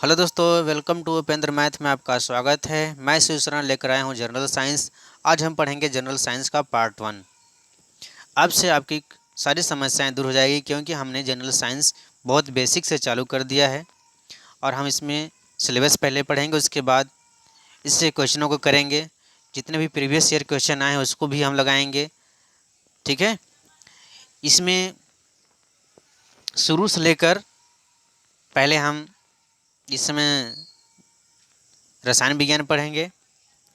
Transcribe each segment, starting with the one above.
Hello दोस्तों, welcome to Upendra math में आपका स्वागत है। मैं शिव शरण लेकर आया हूँ जनरल साइंस। आज हम पढ़ेंगे जनरल साइंस का पार्ट 1। अब से आपकी सारी समस्याएं दूर हो जाएगी, क्योंकि हमने जनरल साइंस बहुत बेसिक से चालू कर दिया है और हम इसमें सिलेबस पहले पढ़ेंगे, उसके बाद इससे क्वेश्चनों को करेंगे। जितने भी प्रीवियस ईयर क्वेश्चन आए हैं उसको भी हम लगाएंगे। ठीक है, इसमें शुरू से लेकर पहले हम इस समय रसायन विज्ञान पढ़ेंगे।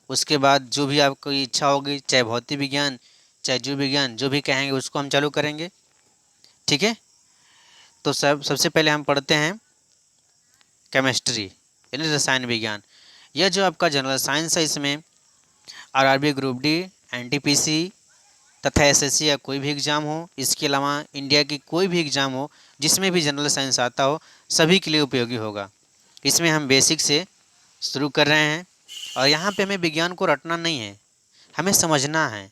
उसके बाद जो भी आपको इच्छा होगी, चाहे भौतिक विज्ञान चाहे जीव विज्ञान, जो भी कहेंगे उसको हम चालू करेंगे। ठीक है, तो सबसे पहले हम पढ़ते हैं केमिस्ट्री यानी रसायन विज्ञान। यह जो आपका जनरल साइंस है, इसमें आरआरबी ग्रुप डी, एनटीपीसी तथा एसएससी या कोई भी एग्ज़ाम हो, इसके अलावा इंडिया की कोई भी एग्ज़ाम हो जिसमें भी जनरल साइंस आता हो, सभी के लिए उपयोगी होगा। इसमें हम बेसिक से शुरू कर रहे हैं और यहाँ पे हमें विज्ञान को रटना नहीं है, हमें समझना है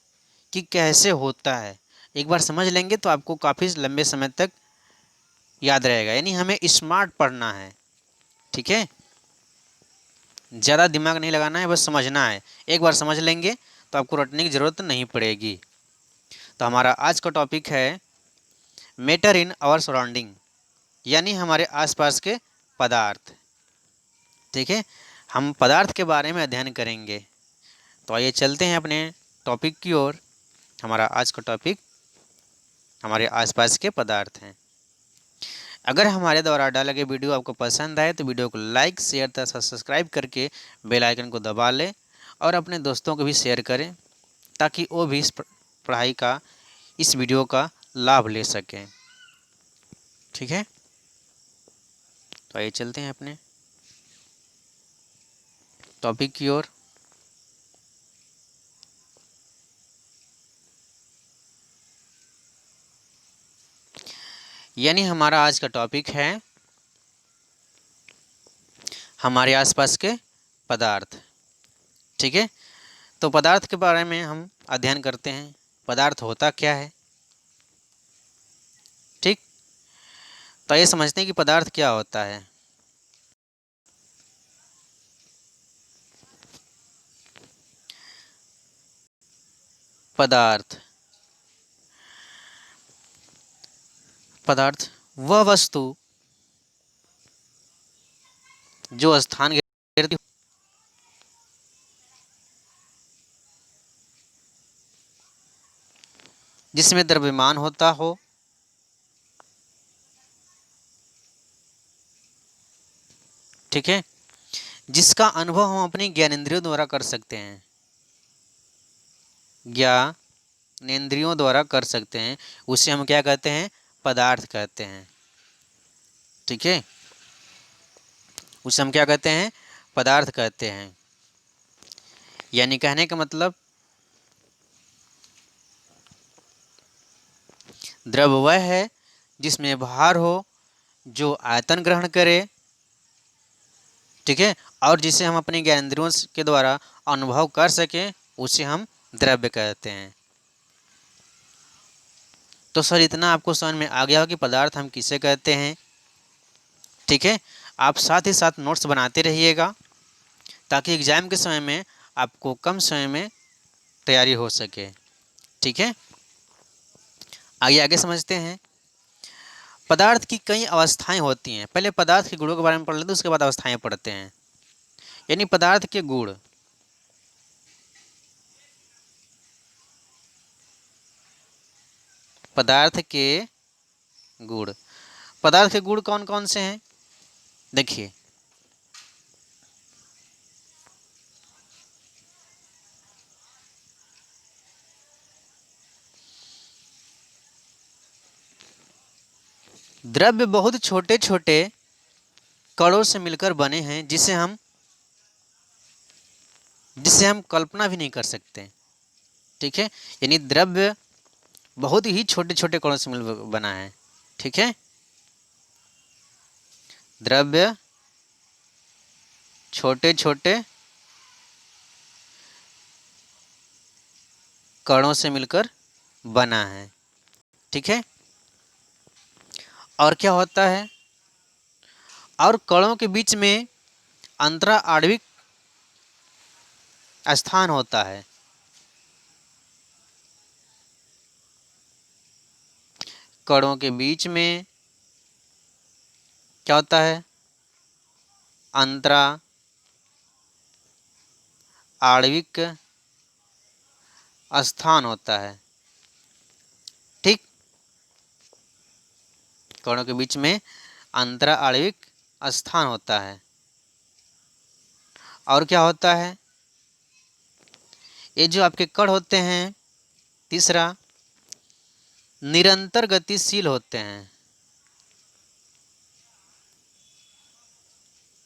कि कैसे होता है। एक बार समझ लेंगे तो आपको काफ़ी लंबे समय तक याद रहेगा, यानी हमें स्मार्ट पढ़ना है। ठीक है, ज़्यादा दिमाग नहीं लगाना है, बस समझना है। एक बार समझ लेंगे तो आपको रटने की ज़रूरत नहीं पड़ेगी। तो हमारा आज का टॉपिक है मैटर इन आवर सराउंडिंग, यानी हमारे आसपास के पदार्थ। ठीक है, हम पदार्थ के बारे में अध्ययन करेंगे। तो आइए चलते हैं अपने टॉपिक की ओर। हमारा आज का टॉपिक हमारे आसपास के पदार्थ हैं। अगर हमारे द्वारा डाले गए वीडियो आपको पसंद आए तो वीडियो को लाइक, शेयर तथा सब्सक्राइब करके बेल आइकन को दबा लें और अपने दोस्तों को भी शेयर करें, ताकि वो भी इस पढ़ाई का, इस वीडियो का लाभ ले सकें। ठीक है, तो आइए चलते हैं अपने टॉपिक की ओर। यानी हमारा आज का टॉपिक है हमारे आसपास के पदार्थ। ठीक है, तो पदार्थ के बारे में हम अध्ययन करते हैं, पदार्थ होता क्या है। ठीक, तो ये समझते हैं कि पदार्थ क्या होता है। पदार्थ पदार्थ वह वस्तु जो स्थान घेरती, जिसमें द्रव्यमान होता हो, ठीक है, जिसका अनुभव हम अपनी ज्ञानेंद्रियों द्वारा कर सकते हैं, ज्ञानेंद्रियों द्वारा कर सकते हैं, उसे हम क्या कहते हैं? पदार्थ कहते हैं। ठीक है, उसे हम क्या कहते हैं? पदार्थ कहते हैं। यानी कहने का मतलब द्रव वह है जिसमें भार हो, जो आयतन ग्रहण करे, ठीक है, और जिसे हम अपने ज्ञानेंद्रियों के द्वारा अनुभव कर सकें, उसे हम द्रव्य कहते हैं। तो सर इतना आपको समझ में आ गया हो कि पदार्थ हम किसे कहते हैं। ठीक है, आप साथ ही साथ नोट्स बनाते रहिएगा, ताकि एग्जाम के समय में आपको कम समय में तैयारी हो सके। ठीक है, आगे आगे समझते हैं। पदार्थ की कई अवस्थाएं होती हैं। पहले पदार्थ के गुणों के बारे में पढ़ लेते हैं, उसके बाद अवस्थाएं पढ़ते हैं। यानी पदार्थ के गुण, पदार्थ के गुण, पदार्थ के गुण कौन कौन से हैं? देखिए, द्रव्य बहुत छोटे छोटे कणों से मिलकर बने हैं, जिसे हम कल्पना भी नहीं कर सकते। ठीक है, यानी द्रव्य बहुत ही छोटे छोटे कणों से मिल बना है। ठीक है, द्रव्य छोटे छोटे कणों से मिलकर बना है। ठीक है, और क्या होता है? और कणों के बीच में अंतरा आणविक स्थान होता है। कणों के बीच में क्या होता है? अंतरा आणविक स्थान होता है। ठीक, कणों के बीच में अंतरा आणविक स्थान होता है। और क्या होता है? ये जो आपके कण होते हैं, तीसरा, निरंतर गतिशील होते हैं।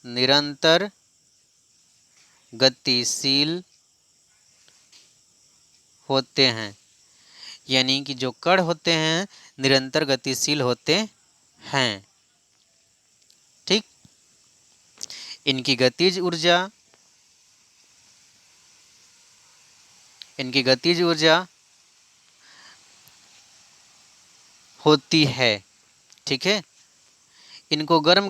निरंतर गतिशील होते हैं, यानी कि जो कण होते हैं निरंतर गतिशील होते हैं। ठीक, इनकी गतिज ऊर्जा होती है। ठीक है, इनको गर्म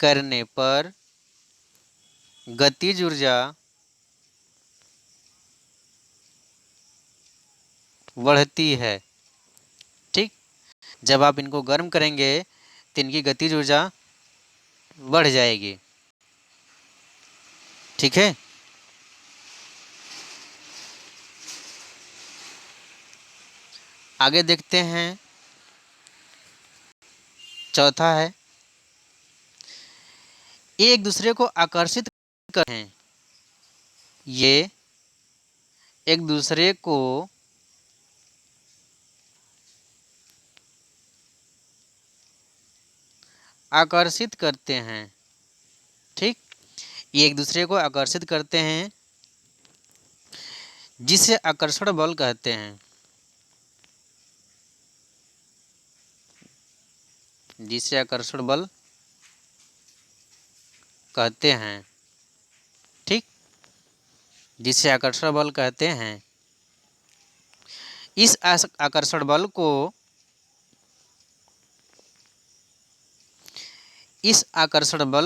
करने पर गतिज ऊर्जा बढ़ती है। ठीक, जब आप इनको गर्म करेंगे तो इनकी गतिज ऊर्जा बढ़ जाएगी। ठीक है, आगे देखते हैं। चौथा है, ये एक दूसरे को आकर्षित करते हैं। ये एक दूसरे को आकर्षित करते हैं। ठीक, ये एक दूसरे को आकर्षित करते हैं, जिसे आकर्षण बल कहते हैं। जिसे आकर्षण बल कहते हैं। ठीक, जिसे आकर्षण बल कहते हैं। इस आकर्षण बल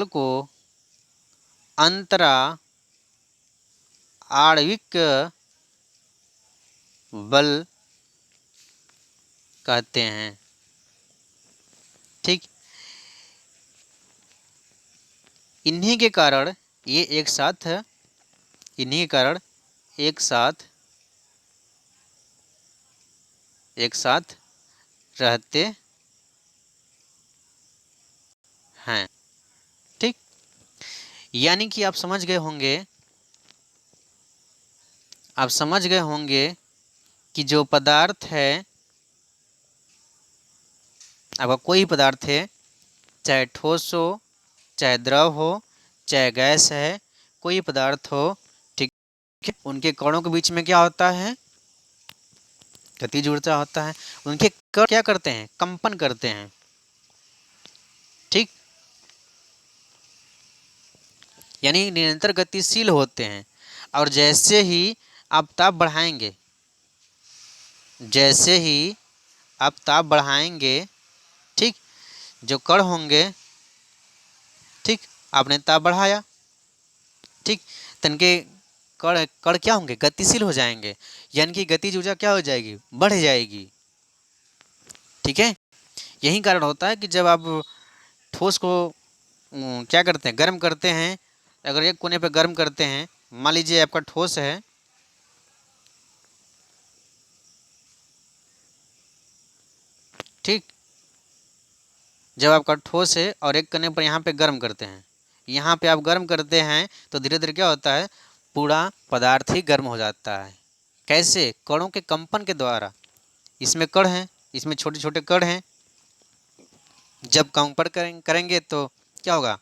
को अंतरा आणविक बल कहते हैं। ठीक, इन्हीं के कारण ये एक साथ रहते हैं। ठीक, यानी कि आप समझ गए होंगे कि जो पदार्थ है, आपका कोई पदार्थ है, चाहे ठोस हो, चाहे द्रव हो, चाहे गैस है, कोई पदार्थ हो, ठीक है, उनके कणों के बीच में क्या होता है? गतिज ऊर्जा होता है। उनके कण क्या करते हैं? कंपन करते हैं। ठीक, यानी निरंतर गतिशील होते हैं। और जैसे ही आप ताप बढ़ाएंगे, ठीक, जो कण होंगे, ठीक, आपने ताप बढ़ाया, ठीक, तनके कण क्या होंगे? गतिशील हो जाएंगे, यानी कि गतिज ऊर्जा क्या हो जाएगी? बढ़ जाएगी। ठीक है, यही कारण होता है कि जब आप ठोस को क्या करते हैं? गर्म करते हैं। अगर एक कोने पे गर्म करते हैं, मान लीजिए आपका ठोस है, ठीक, जब आपका ठोस है और एक कोने पर यहाँ पे गर्म करते हैं, यहाँ पे आप गर्म करते हैं तो धीरे धीरे क्या होता है? पूरा पदार्थ ही गर्म हो जाता है। कैसे? कणों के कंपन के द्वारा। इसमें कण हैं, इसमें छोटे छोटे कण हैं। जब कंपन करेंगे तो क्या होगा?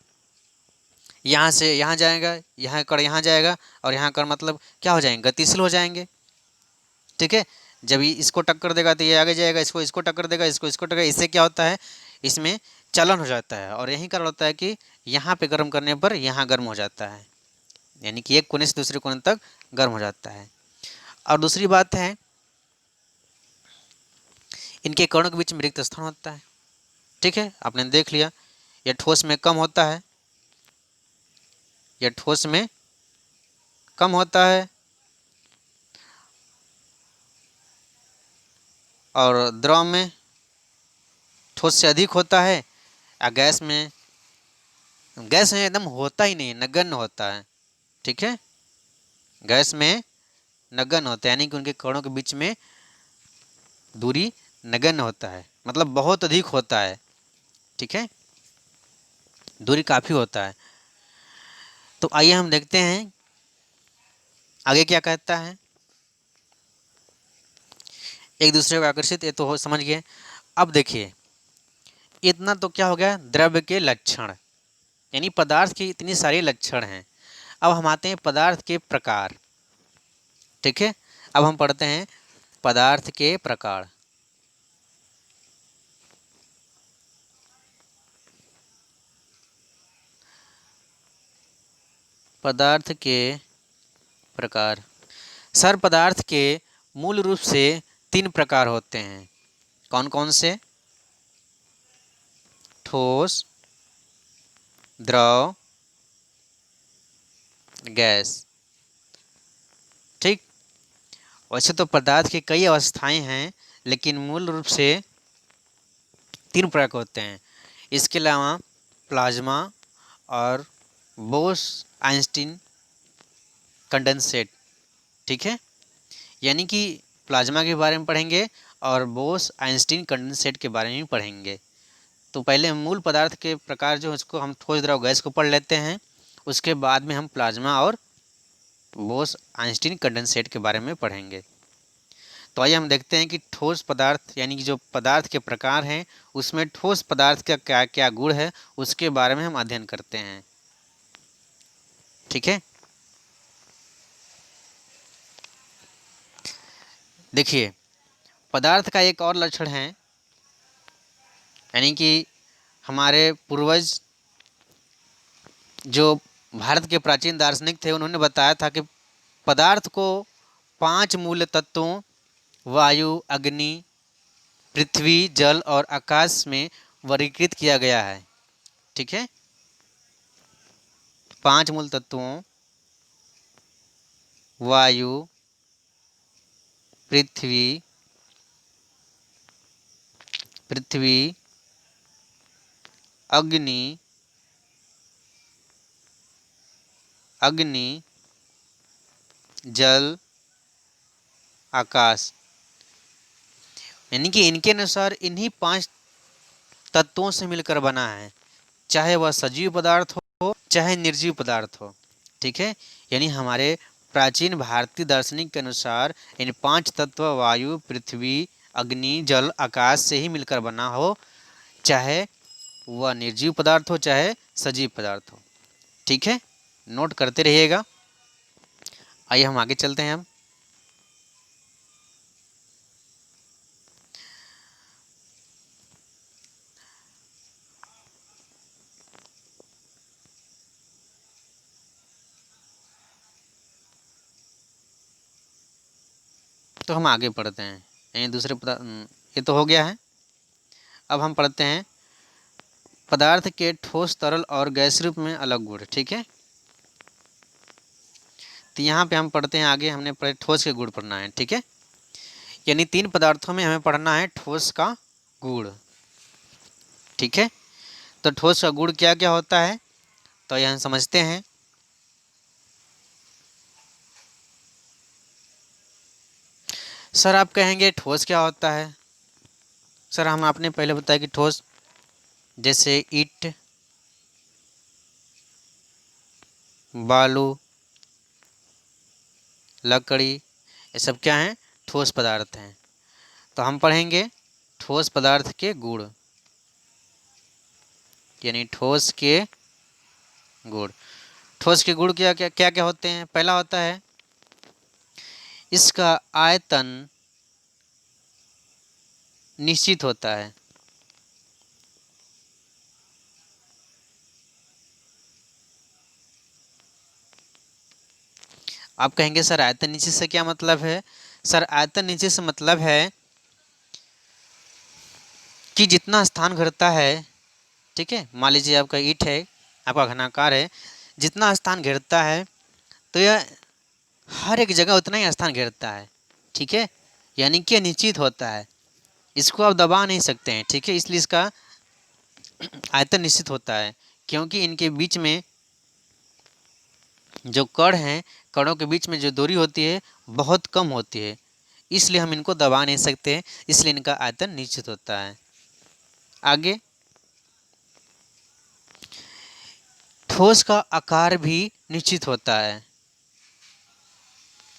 यहाँ से यहाँ जाएगा, यहाँ कण यहाँ जाएगा, और यहाँ कण मतलब क्या हो जाएंगे? गतिशील हो जाएंगे। ठीक है, जब इसको टक्कर देगा तो ये आगे जाएगा, इसको टक्कर देगा, इसको टक्कर, इससे क्या होता है? इसमें चलन हो जाता है। और यही कारण होता है कि यहाँ पे गर्म करने पर यहाँ गर्म हो जाता है, यानी कि एक कोने से दूसरे कोने तक गर्म हो जाता है। और दूसरी बात है इनके कणों के बीच में रिक्त स्थान होता है। ठीक है, आपने देख लिया, यह ठोस में कम होता है, यह ठोस में कम होता है और द्रव में ठोस से अधिक होता है, या गैस में एकदम होता ही नहीं, नगण्य होता है। ठीक है, गैस में नगण्य होता है, यानी कि उनके कणों के बीच में दूरी नगण्य होता है, मतलब बहुत अधिक होता है। ठीक है, दूरी काफ़ी होता है। तो आइए हम देखते हैं आगे क्या कहता है। एक दूसरे को आकर्षित, ये तो हो समझ गए। अब देखिए, इतना तो क्या हो गया, द्रव्य के लक्षण, यानी पदार्थ की इतनी सारी लक्षण हैं। अब हम आते हैं पदार्थ के प्रकार। ठीक है, अब हम पढ़ते हैं पदार्थ के प्रकार। पदार्थ के प्रकार। सर, पदार्थ के मूल रूप से 3 प्रकार होते हैं। कौन कौन से? ठोस, द्रव, गैस। ठीक, वैसे तो पदार्थ की कई अवस्थाएं हैं, लेकिन मूल रूप से 3 प्रकार के होते हैं। इसके अलावा प्लाज्मा और बोस आइंस्टीन कंडेंसेट। ठीक है, यानी कि प्लाज्मा के बारे में पढ़ेंगे और बोस आइंस्टीन कंडेंसेट के बारे में पढ़ेंगे। तो पहले हम मूल पदार्थ के प्रकार जो इसको हम ठोस, द्रव, गैस को पढ़ लेते हैं, उसके बाद में हम प्लाज्मा और बोस आइंस्टीन कंडेंसेट के बारे में पढ़ेंगे। तो आइए हम देखते हैं कि ठोस पदार्थ, यानी कि जो पदार्थ के प्रकार हैं, उसमें ठोस पदार्थ का क्या क्या गुण है, उसके बारे में हम अध्ययन करते हैं। ठीक है, देखिए, पदार्थ का एक और लक्षण है, यानी कि हमारे पूर्वज जो भारत के प्राचीन दार्शनिक थे, उन्होंने बताया था कि पदार्थ को 5 मूल तत्वों वायु, अग्नि, पृथ्वी, जल और आकाश में वर्गीकृत किया गया है। ठीक है, 5 मूल तत्वों वायु, पृथ्वी अग्नि, जल, आकाश, यानी कि इनके अनुसार इन्हीं 5 तत्वों से मिलकर बना है, चाहे वह सजीव पदार्थ हो चाहे निर्जीव पदार्थ हो। ठीक है, यानी हमारे प्राचीन भारतीय दार्शनिक के अनुसार इन 5 तत्व वायु, पृथ्वी, अग्नि, जल, आकाश से ही मिलकर बना हो, चाहे वह निर्जीव पदार्थ हो चाहे सजीव पदार्थ हो। ठीक है, नोट करते रहिएगा। आइए हम आगे चलते हैं। हम तो हम आगे पढ़ते हैं, यानी दूसरे पदार्थ, ये तो हो गया है। अब हम पढ़ते हैं पदार्थ के ठोस, तरल और गैस रूप में अलग गुण। ठीक है, तो यहाँ पे हम पढ़ते हैं आगे, हमने पढ़े ठोस के गुण पढ़ना है। ठीक है, यानी 3 पदार्थों में हमें पढ़ना है ठोस का गुण। ठीक है, तो ठोस का गुण क्या क्या होता है, तो यह हम समझते हैं। सर, आप कहेंगे ठोस क्या होता है? सर, हम आपने पहले बताया कि ठोस जैसे ईंट, बालू, लकड़ी, ये सब क्या हैं? ठोस पदार्थ हैं। तो हम पढ़ेंगे ठोस पदार्थ के गुण, यानी ठोस के गुण। ठोस के गुण क्या क्या क्या क्या होते हैं? पहला होता है इसका आयतन निश्चित होता है। आप कहेंगे सर आयतन निश्चित से क्या मतलब है? सर, आयतन निश्चित से मतलब है कि जितना स्थान घेरता है, ठीक है, मान लीजिए आपका ईंट है, आपका घनाकार है, जितना स्थान घेरता है तो यह हर एक जगह उतना ही स्थान घेरता है, ठीक है, यानी कि निश्चित होता है, इसको आप दबा नहीं सकते हैं, ठीक है, इसलिए इसका आयतन निश्चित होता है, क्योंकि इनके बीच में जो कण हैं, कणों के बीच में जो दूरी होती है बहुत कम होती है, इसलिए हम इनको दबा नहीं सकते, इसलिए इनका आयतन निश्चित होता है। आगे, ठोस का आकार भी निश्चित होता है।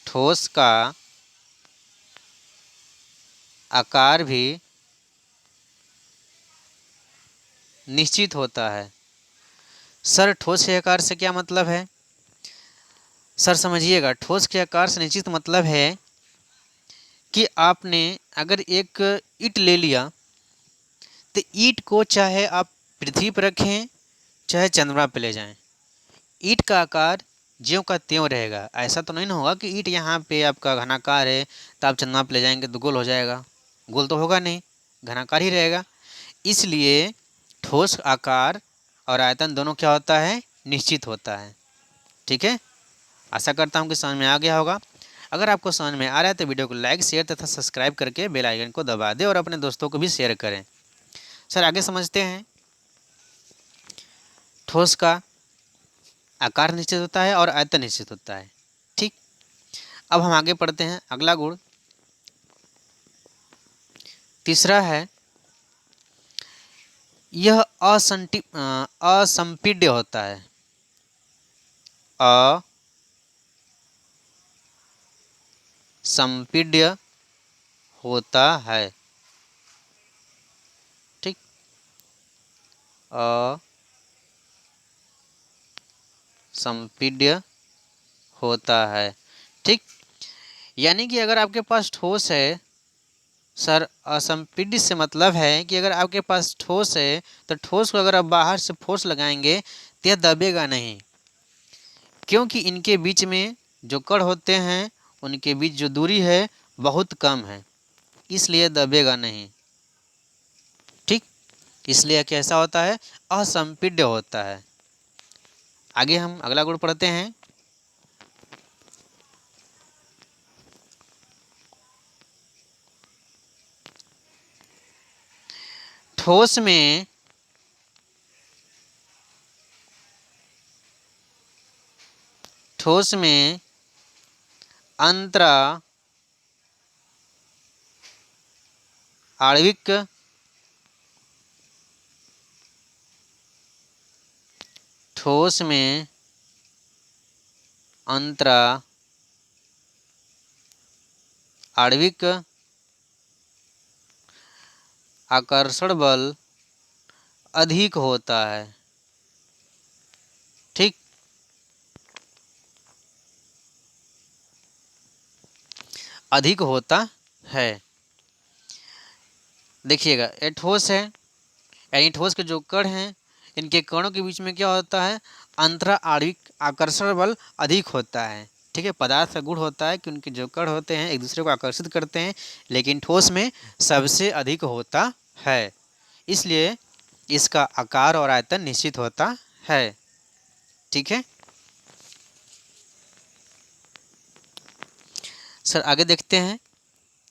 ठोस का आकार भी निश्चित होता है। सर, ठोस के आकार से क्या मतलब है? सर समझिएगा, ठोस के आकार से निश्चित मतलब है कि आपने अगर एक ईंट ले लिया तो ईंट को चाहे आप पृथ्वी पर रखें चाहे चंद्रमा पर ले जाएं, ईंट का आकार ज्यों का त्यों रहेगा। ऐसा तो नहीं ना होगा कि ईंट यहाँ पे आपका घनाकार है तो आप चंद्रमा पर ले जाएंगे तो गोल हो जाएगा, गोल तो होगा नहीं, घनाकार ही रहेगा। इसलिए ठोस आकार और आयतन दोनों क्या होता है? निश्चित होता है, ठीक है। आशा करता हूँ कि समझ में आ गया होगा। अगर आपको समझ में आ रहा है तो वीडियो को लाइक, शेयर तथा सब्सक्राइब करके बेल आइकन को दबा दें और अपने दोस्तों को भी शेयर करें। सर आगे समझते हैं। ठोस का आकार निश्चित होता है और आयतन निश्चित होता है, ठीक। अब हम आगे पढ़ते हैं। अगला गुण तीसरा है, यह असंपीड्य होता है। असंपीड्य होता है, ठीक। असंपीड्य होता है, ठीक। यानी कि अगर आपके पास ठोस है, सर असंपीड्य से मतलब है कि अगर आपके पास ठोस है तो ठोस को अगर आप बाहर से फोर्स लगाएंगे तो यह दबेगा नहीं, क्योंकि इनके बीच में जो कण होते हैं उनके बीच जो दूरी है बहुत कम है, इसलिए दबेगा नहीं, ठीक। इसलिए कैसा होता है? असंपीड्य होता है। आगे हम अगला गुण पढ़ते हैं। ठोस में अंतरा आणविक ठोस में अंतरा आणविक आकर्षण बल अधिक होता है, ठीक। अधिक होता है। देखिएगा, ये ठोस है, यानी ठोस के जो कण हैं इनके कणों के बीच में क्या होता है? अंतरा आणविक आकर्षण बल अधिक होता है, ठीक है। पदार्थ का गुण होता है कि उनके जो कण होते हैं एक दूसरे को आकर्षित करते हैं, लेकिन ठोस में सबसे अधिक होता है, इसलिए इसका आकार और आयतन निश्चित होता है, ठीक है। सर आगे देखते हैं,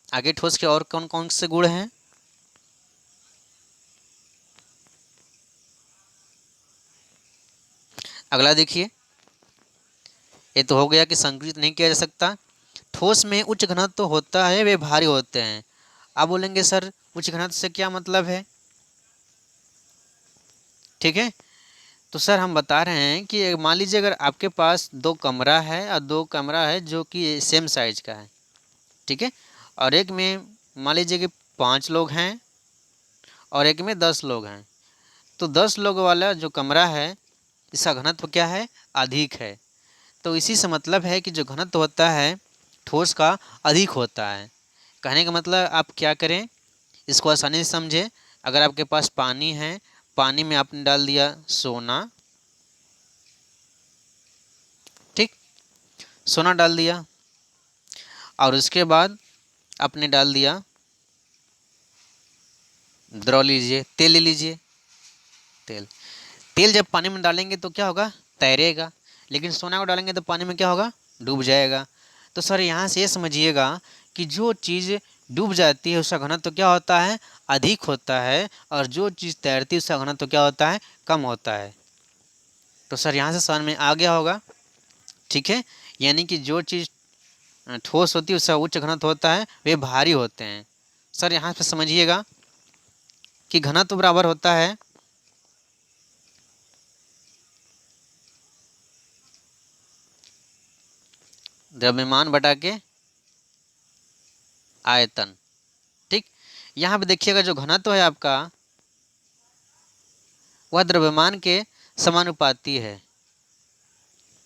आगे ठोस के और कौन कौन से गुण हैं। अगला देखिए, ये तो हो गया कि संकुचित नहीं किया जा सकता। ठोस में उच्च घनत्व तो होता है, वे भारी होते हैं। आप बोलेंगे सर उच्च घनत्व से क्या मतलब है, ठीक है। तो सर हम बता रहे हैं कि मान लीजिए अगर आपके पास दो कमरा है और दो कमरा है जो कि सेम साइज का है, ठीक है, और एक में मान लीजिए कि 5 लोग हैं और एक में 10 लोग हैं, तो 10 लोग वाला जो कमरा है इसका घनत्व क्या है? अधिक है। तो इसी से मतलब है कि जो घनत्व होता है ठोस का अधिक होता है। कहने का मतलब आप क्या करें, इसको आसानी से समझें। अगर आपके पास पानी है, पानी में आपने डाल दिया सोना, ठीक, सोना डाल दिया, और उसके बाद आपने डाल दिया द्रव लीजिए, तेल ले लीजिए। तेल तेल जब पानी में डालेंगे तो क्या होगा, तैरेगा। लेकिन सोना को डालेंगे तो पानी में क्या होगा, डूब जाएगा। तो सर यहाँ से ये समझिएगा कि जो चीज़ डूब जाती है उसका घनत्व तो क्या होता है, अधिक होता है, और जो चीज़ तैरती है उसका घनत्व तो क्या होता है, कम होता है। तो सर यहाँ से समझ में आ गया होगा, ठीक है। यानी कि जो चीज़ ठोस होती है उसका उच्च घनत्व होता है, वे भारी होते हैं। सर यहाँ पे समझिएगा कि घनत्व बराबर होता है द्रव्यमान बटा के आयतन, ठीक। यहाँ पे देखिएगा जो घनत्व है आपका वह द्रव्यमान के समानुपाती है,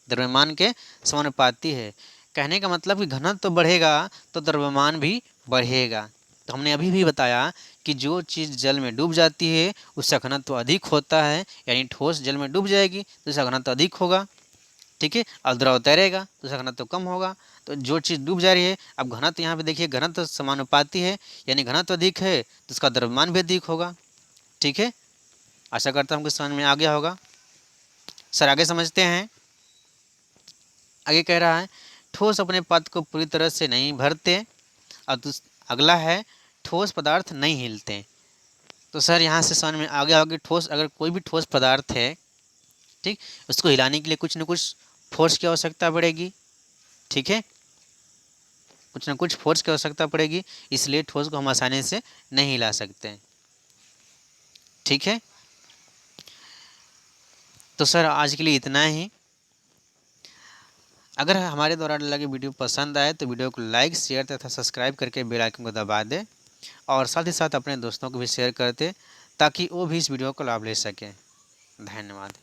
द्रव्यमान के समानुपाती है। कहने का मतलब कि घनत्व तो बढ़ेगा तो द्रव्यमान भी बढ़ेगा। तो हमने अभी भी बताया कि जो चीज़ जल में डूब जाती है उसका घनत्व अधिक होता है, यानी ठोस जल में डूब जाएगी तो उसका घनत्व अधिक होगा, ठीक है। और द्रव तैरेगा तो उसका घनत्व कम होगा। तो जो चीज़ डूब जा रही है, अब घनत्व यहाँ पे देखिए घनत्व समानुपाती है, यानी घनत्व अधिक है तो उसका द्रव्यमान भी अधिक होगा, ठीक है। आशा करता हूँ कि समझ में आ गया होगा। सर आगे समझते हैं। आगे कह रहा है ठोस अपने पद को पूरी तरह से नहीं भरते, और अगला है ठोस पदार्थ नहीं हिलते। तो सर यहाँ से समझ में आ गया होगा कि ठोस, अगर कोई भी ठोस पदार्थ है, ठीक, उसको हिलाने के लिए कुछ न कुछ फोर्स की आवश्यकता पड़ेगी, ठीक है। कुछ न कुछ फोर्स की आवश्यकता पड़ेगी, इसलिए ठोस को हम आसानी से नहीं हिला सकते, ठीक है। तो सर आज के लिए इतना ही। अगर हमारे द्वारा लगे वीडियो पसंद आए तो वीडियो को लाइक, शेयर तथा सब्सक्राइब करके बेल आइकन को दबा दें, और साथ ही साथ अपने दोस्तों को भी शेयर करते ताकि वो भी इस वीडियो को लाभ ले सकें। धन्यवाद।